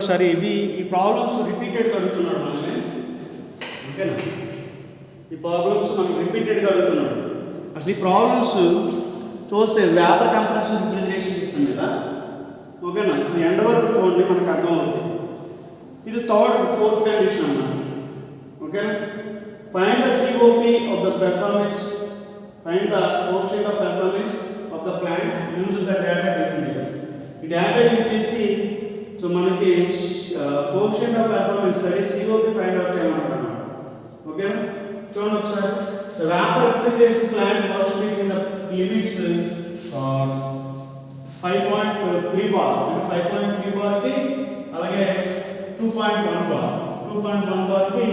సరే ఇవి ఈ ప్రాబ్లమ్స్ రిపీటెడ్గా అడుగుతున్నాడు మనల్ని, ఓకేనా? ఈ ప్రాబ్లమ్స్ మనకి రిపీటెడ్గా అడుగుతున్నాడు. అసలు ఈ ప్రాబ్లమ్స్ చూస్తే వేపర్ కంప్రెషన్ రిఫ్రిజిరేషన్ సిస్టమ్ కదా, ఓకేనా? అసలు ఎండ్ వరకు చూడండి, మనకు అర్థం అవుతుంది. ఇది ఫోర్త్ కండిషన్ అన్నమాట, ఓకేనా? Find the COP of the performance, find the coefficient of performance of the plant use the data given. ఈ డేటా యూజ్ చేసి సో మనకి కోఎఫిషియంట్ ఆఫ్ పెర్ఫార్మెన్స్ అనేది సిఓపి ఫైండ్ అవుట్ చేయమంటున్నాను, ఓకేనా? చూడండి ఒకసారి. The vapour refrigeration plant washing in the limits 5.3 bar, అంటే 5.3 బార్కి అలాగే 2.1 bar, 2.1 బార్కి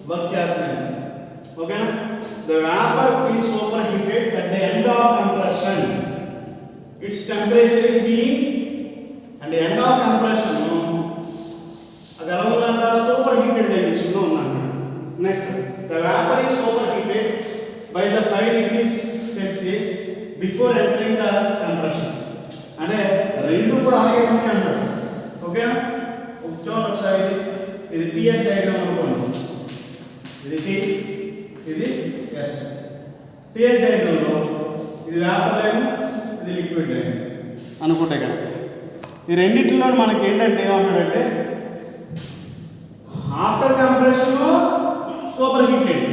work చేస్తున్నాయి, ఓకేనా? The vapour is super heated at the end of compression, it's temperature is being, and end of compression అది ఎలా ఉందంట, సూపర్ హీటెడ్ కండిషన్లో ఉందంట. Next, the vapour is super heated by the 5 degrees Celsius before entering the compression, అంటే రెండు కూడా అలాగే ఉంటాయి అంటారు, ఓకేనా? చూడండి ఒకసారి. ఇది పిఎస్ డయాగ్రామ్ అనుకోండి, ఇది టీ, ఇది ఎస్. పిఎస్ డయాగ్రామ్లో ఇది వేపర్ లైన్, ఇది లిక్విడ్ లైన్ అనుకుంటే కనుక ఈ రెండింటిలో మనకి ఏంటంటే ఏమన్నాడంటే after compression super heated,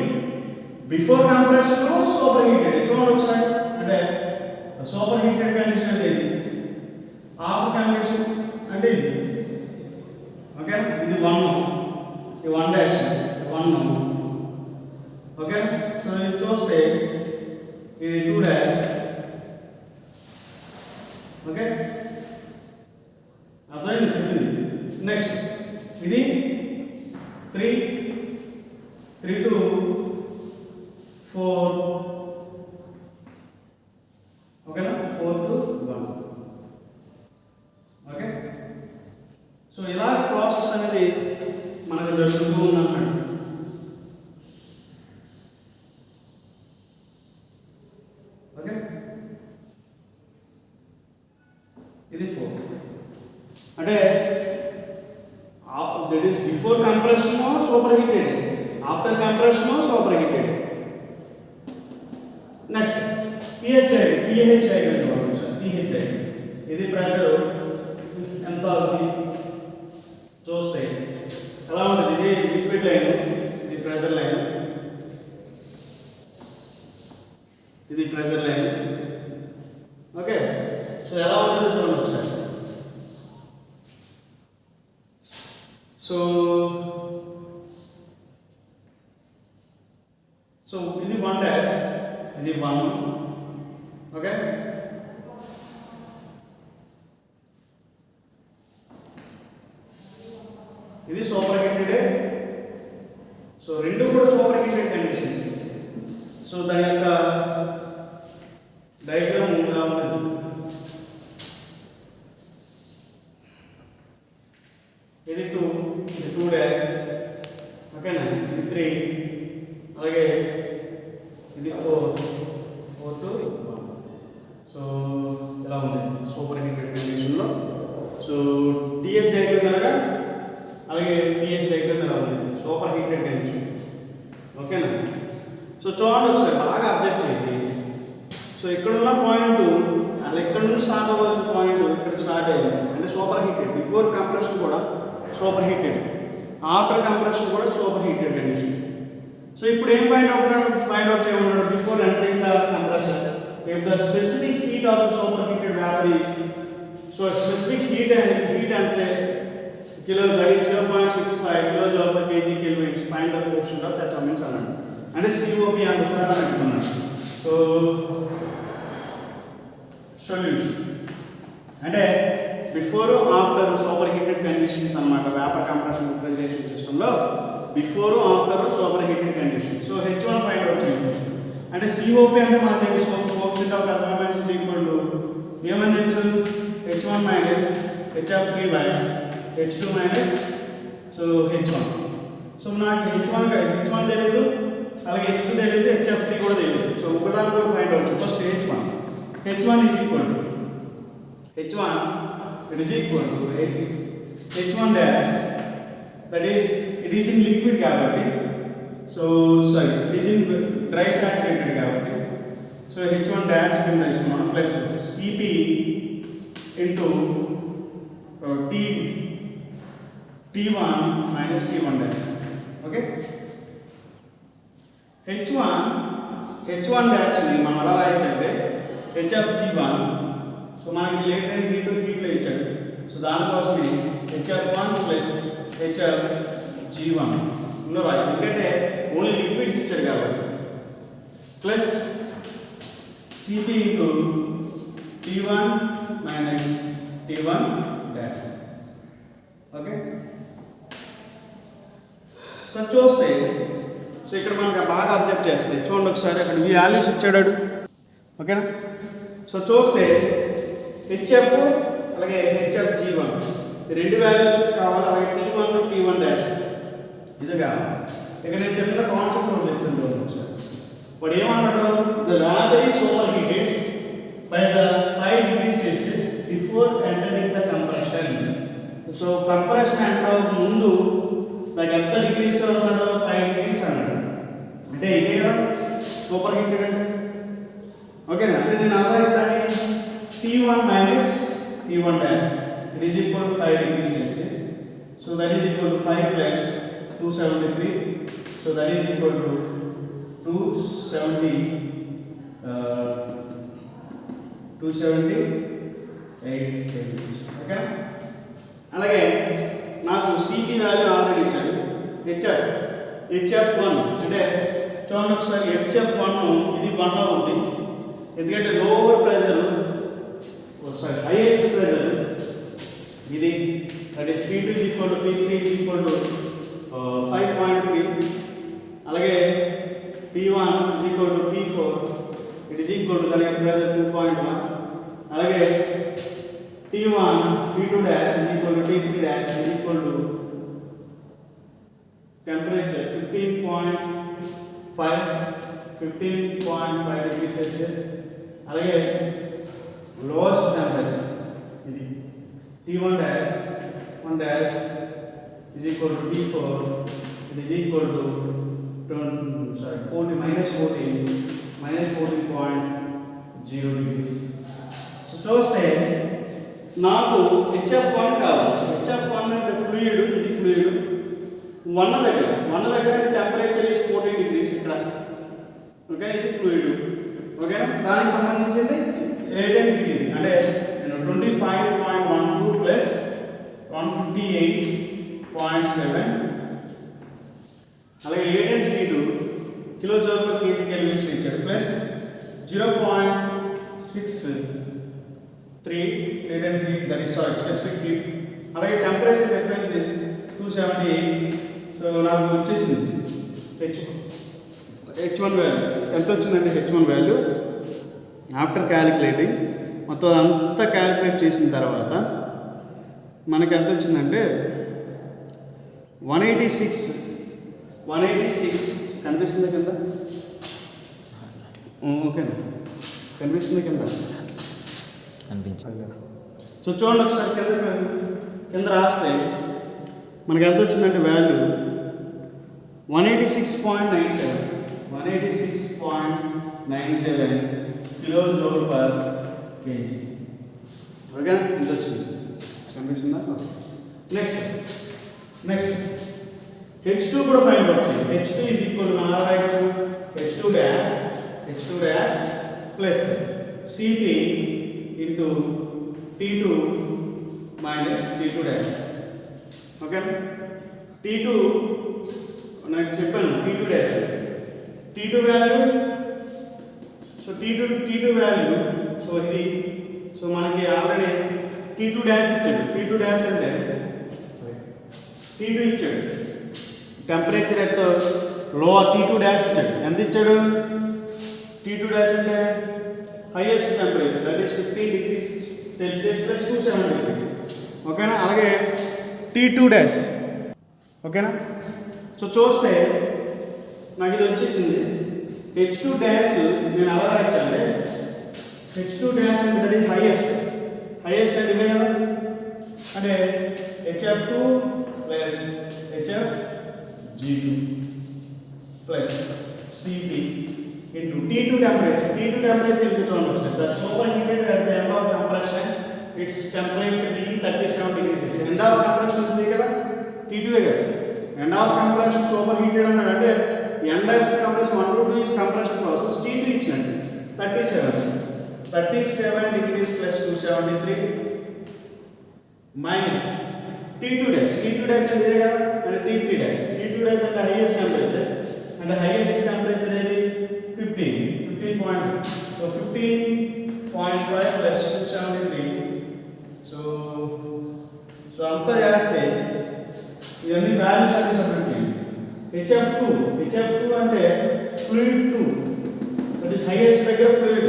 before compression super heated. చూడండి ఒకసారి, అంటే సూపర్ హీటెడ్ కండిషన్ అంటే ఇది, ఆఫ్టర్ కంప్రెషన్ అంటే ఇది, ఓకే? ఇది 1, ఇది 1', ఓకే? సో ఇది చూస్తే ఇది 2', ఓకే? అర్థమైంది చెప్పింది. నెక్స్ట్ ఇది 3 to 4, ఓకేనా? 4 to 1, ఓకే? సో ఇలా ప్రాసెస్ అనేది మనకు జరుగుతూ ఉందన్నమాట, ఓకే? ఇది 4 అంటే that is before compression super heated, after compression super heated. Next pH diagram, pH diagram. ఇది ప్రెషర్ ఎంత అవుతుంది చూస్తే ఎలా ఉంటుంది, ఇది లిక్విడ్ లైన్, ఇది ప్రెషర్ లైన్, ఇది ప్రెషర్ లైన్, ఓకే? సో ఎలా ఉంటుందో చూడండి ఒకసారి. సో ఇది 1', ఇది 1, ఓకే? ఇది సూపర్ హీటెడ్. సో రెండు కూడా సూపర్ హీటెడ్ కండిషన్స్. సో దాని యొక్క డయాగ్రామ్ ఇలా ఉంటుంది. ఇది 2, ఇది 2', ఓకేనా? ఇది 3, అలాగే ఇది 4 to 1. సో ఇలా ఉంది సూపర్ హీటెడ్ కండిషన్లో. సో టీఎస్ డయాగ్రామ్ అలాగా, అలాగే పిహెచ్ డయాగ్రామ్ ఎలా ఉంది, సూపర్ హీటెడ్ కండిషన్, ఓకేనా? సో చూడండి ఒకసారి, బాగా అబ్జర్వ్ చేయండి. సో ఇక్కడున్న పాయింట్ అలా ఇక్కడ నుంచి స్టార్ట్ అవ్వాల్సిన పాయింట్ ఇక్కడ స్టార్ట్ అయ్యింది, అంటే సూపర్ హీటెడ్. బిఫోర్ కంప్రెషన్ కూడా సూపర్ హీటెడ్, ఆఫ్టర్ కంప్రెషన్ కూడా సూపర్ హీటెడ్ కండిషన్. సో ఇప్పుడు ఏం ఫైండ్ అవుట్ చేయమన్నాడు, before entering the compression if the specific heat of the super heated vapour is, so specific heat అంటే kilo, that is 0.65 kilojoules per kg Kelvin, find the coefficient of performance అన్నాడు, అంటే COP అంటే sir అని అంటున్నాడు. So solution అంటే before after super heated conditions అన్నమాట. Vapour compression refrigeration సిస్టంలో before after super heated condition. So H1 find out చేయండి. అంటే సిఓపి అంటే మన దగ్గర coefficient of performance is equal to ఏమని తెలుసు, H1 minus H3 by H2 minus so H1. So నాకు H1 తెలియదు, అలాగే H2 తెలియదు, HF3 కూడా తెలియదు. సో ఒకదాని కూడా find out. First H1 is equal to H1 it is equal to H1 dash, that is it is in liquid కాబట్టి so sorry it is in dry saturated కాబట్టి so H1 dash కింద తీసుకున్నాం plus Cp into T1 minus T1 dash. Okay, H1 dash ని మనం ఎలా రాయొచ్చంటే H of G1, so మనకి latent హీట్లో ఇచ్చాడు, so దానికోసమే H of 1 plus H of G1 లో రాయొచ్చు, ఎందుకంటే ఓన్లీ లిక్విడ్స్ ఇచ్చాడు కాబట్టి, plus Cp into T1 minus T1 dash. Okay, so చూస్తే సో ఇక్కడ మనకి బాగా అబ్జర్వ్ చేస్తే చూడండి ఒకసారి అక్కడ ఈ వాల్యూస్ ఇచ్చాడు. ఓకేనా, సో చూస్తే హెచ్ఎఫ్ అలాగే హెచ్ఎఫ్ G1 రెండు వాల్యూస్ కావాలి, అలాగే T1 డాష్ ఇది కావాలి. ఇక్కడ నేను చెప్పిన కాన్సెప్ట్ ఒకటి చెప్తున్నాను ఒకసారి. వాడు ఏమన్నాడు, the lab is super heated by the 5 degrees Celsius before entering the compression. So compression అంటే ముందు నాకు ఎంత డిగ్రీస్ అన్నాడు, 5 degrees అన్నాడు, అంటే ఇదే కదా సూపర్ హీటెడ్ అంటే. ఓకేనా, అంటే నేను ఆలోచిస్తాను T1 minus T1 dash it is equal to 5 degrees Celsius. So that is equal to 5 plus 273, so that is equal to 278 degrees. Okay, అలాగే నాకు Cp వాల్యూ ఆల్రెడీ ఇచ్చాడు, HF1 అంటే చూడండి ఒకసారి HF1 ఇది 1 అవుతుంది, ఎందుకంటే లోవర్ ప్రెషర్ ఒకసారి హైయెస్ట్ ప్రెషర్ ఇది, that is P2 is equal to P3 is equal to 5.3, అలాగే P1 is equal to P4 it is equal to దానికి ప్రెషర్ 2.1, అలాగే T1 P2 dash is equal to T3 dash is equal to temperature 15.5 degrees Celsius, అలాగే lowest temperature ఇది T1 dash 1 dash is equal to T4 it is equal to 14.0 degrees. So చూస్తే నాకు HF1 కావాలి, HF1 అంటే fluid, ఇది fluid 1 దగ్గర temperature is 14 degrees ఇక్కడ. Okay, ఇది ఫ్లూయిడ్. ఓకేనా, దానికి సంబంధించింది లేటెంట్ హీట్ ఇది, అంటే నేను 25.12 ప్లస్ 158.7, అలాగే latent heat kilo joule per KG kelvin ఇచ్చాడు, plus 0.63 latent heat that is specific heat, అలాగే టెంపరేచర్ డిఫరెన్స్ ఇస్ 278. సో నాకు వచ్చేసింది H1 వాల్యూ ఎంత వచ్చిందంటే H1 వాల్యూ ఆఫ్టర్ క్యాలిక్యులేటింగ్ మొత్తం అంతా క్యాలిక్యులేట్ చేసిన తర్వాత మనకి ఎంత వచ్చిందంటే 186 కనిపిస్తుంది కింద. ఓకేనా, కనిపిస్తుంది కింద. సో చూడండి ఒకసారి కింద రాస్తే మనకి ఎంత వచ్చిందంటే value 186.97 kilo joule per KG. ఓకేనా, ఇంత వచ్చింది, కనిపిస్తుందా? నెక్స్ట్ H2 కూడా ఫైండ్ అవుట్ చేయండి. H2 is equal to H2 dash plus Cp into T2 minus T2 dash. Okay, T2 నాకు చెప్పాను T2 dash T2 value, so T2 value, so ఇది so మనకి ఆల్రెడీ T2 dash ఇచ్చాడు. T2 dash అంటే T2 ఇచ్చాడు, temperature at లో T2 dash ఇచ్చాడు. ఎంత ఇచ్చాడు? T2 dash అంటే highest temperature that is 15 degrees Celsius plus 273. ఓకేనా, అలాగే T2 dash. ఓకేనా, సో చూస్తే నాకు ఇది వచ్చేసింది H2 dash. నేను ఎలా రాయించాలి? H2 dash అంటే దట్ ఈస్ హైయెస్ట్ అంటే ఇవే కదా, అంటే HF2 plus HFG2 plus Cp into T2 temperature. T2 temperature is the superheated at the end of compression. Its temperature being 37 degrees Celsius. End of compression is T2 again. End of compression superheated and end of compression 1 to 2 is compression process. T2 is 37 degrees plus 273 minus T2 dash. T2 dash and T3 dash. T2 dash and the highest temperature, and the highest temperature is 15 point. So 15.5 plus 273. So అంతా చేస్తే ఇవన్నీ values అన్ని submit చేయండి. HF2 అంటే fluid 2, that is highest pressure fluid,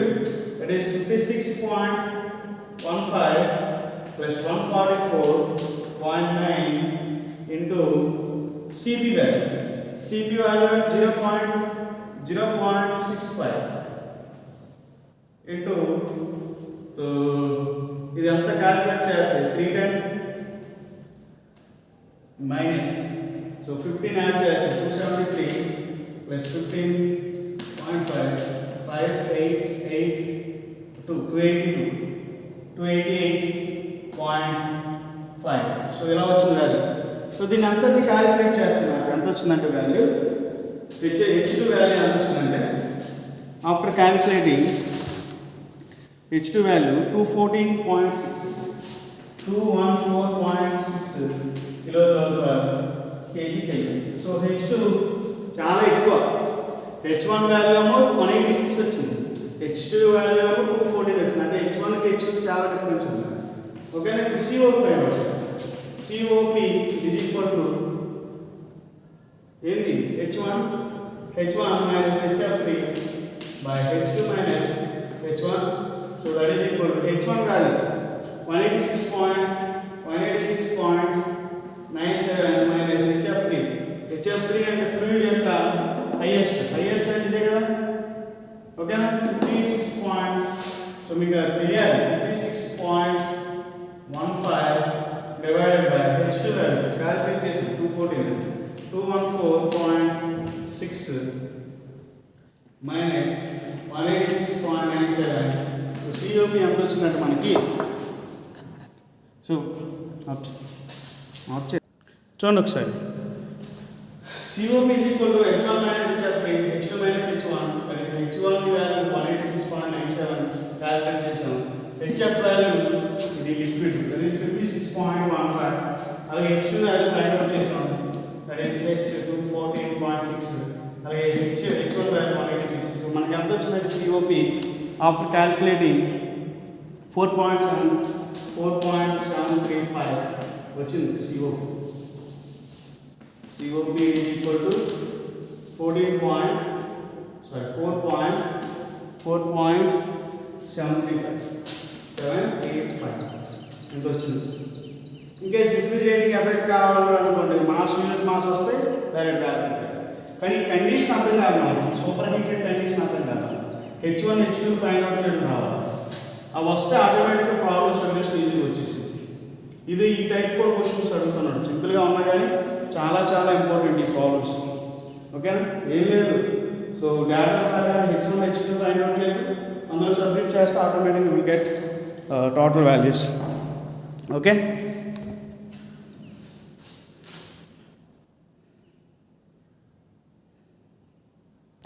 that is 56.15 plus 144.9 into Cp value. Cp value at 0.65 into ఇదంతా calculate చేస్తే 310 minus, so 15 add చేస్తే 273 plus 15.5 288.5. So ఇలా వచ్చింది వాల్యూ. సో దీన్ని అంతటిని క్యాలిక్యులేట్ చేస్తున్నాను. ఎంత వచ్చిందంటే వాల్యూ H2 వాల్యూ ఎంత వచ్చిందంటే after calculating H2 value 214.6 kilojoule KG kelvins. So H2 చాలా ఎక్కువ. H1 వాల్యూ ఏమో 186 వచ్చింది, H2 వాల్యూ ఏమో 214 వచ్చింది. అంటే H1కి H2 చాలా డిఫరెన్స్ ఉంది. ఓకేనా? ఇప్పుడు COP COP is equal to ఏంది H1 minus HF3 by H2 minus H1. So that is equal to H1 value 186.97 minus HF3 అంటే fluid యొక్క highest అంటే ఇదే కదా. ఓకేనా? 56. సో మీకు తెలియాలి 56.15 divided by H2 value calculate చేసి 214.6 minus 186.97. సో COP ఎంత వచ్చిందంటే మనకి, సో చూడండి ఒకసారి. COP is equal to H1 minus HF3, H2 minus H1, that is H1 value 186.97 calculate చేసాం. HF వాల్యూ ఇది లిక్విడ్, that is 56.15. అలాగే H2 వాల్యూ ఫైండ్ అవుట్ చేసాం, that is H2 14.6. అలాగే H1 వాల్యూ 186. సో మనకి ఎంత వచ్చిందంటే COP ఆఫ్టర్ క్యాలిక్యులేటింగ్ 4.735 వచ్చింది COP. COP is equal to 4.735 ఎంత వచ్చింది. ఇంకా రిఫ్రిజిరేటింగ్ ఎఫెక్ట్ కావాలనుకోండి, యూనిట్ మాస్ వస్తే డైరెక్ట్ క్యాలిక్యులేట్ చేస్తాం. కానీ కండిషన్ అర్థం కాదు మనకి, సూపర్ హీటెడ్ కండిషన్ అర్థం కాదు. H1 H2 ఫైండ్ అవుట్ చేయడం రావాలి. అవి వస్తే ఆటోమేటిక్గా ప్రాబ్లమ్ సొల్యూషన్ ఈజీగా వచ్చేసింది. ఇది ఈ టైప్ కూడా క్వశ్చన్స్ అడుగుతున్నాడు. సింపుల్గా ఉన్నా కానీ చాలా ఇంపార్టెంట్ ఈ ప్రాబ్లమ్స్. ఓకేనా? ఏం లేదు, సో డేటా ప్రకారం H1 H2 ఫైండ్ అవుట్ చేసి అందులో సబ్మిట్ చేస్తే ఆటోమేటిక్గా will get total values. Okay.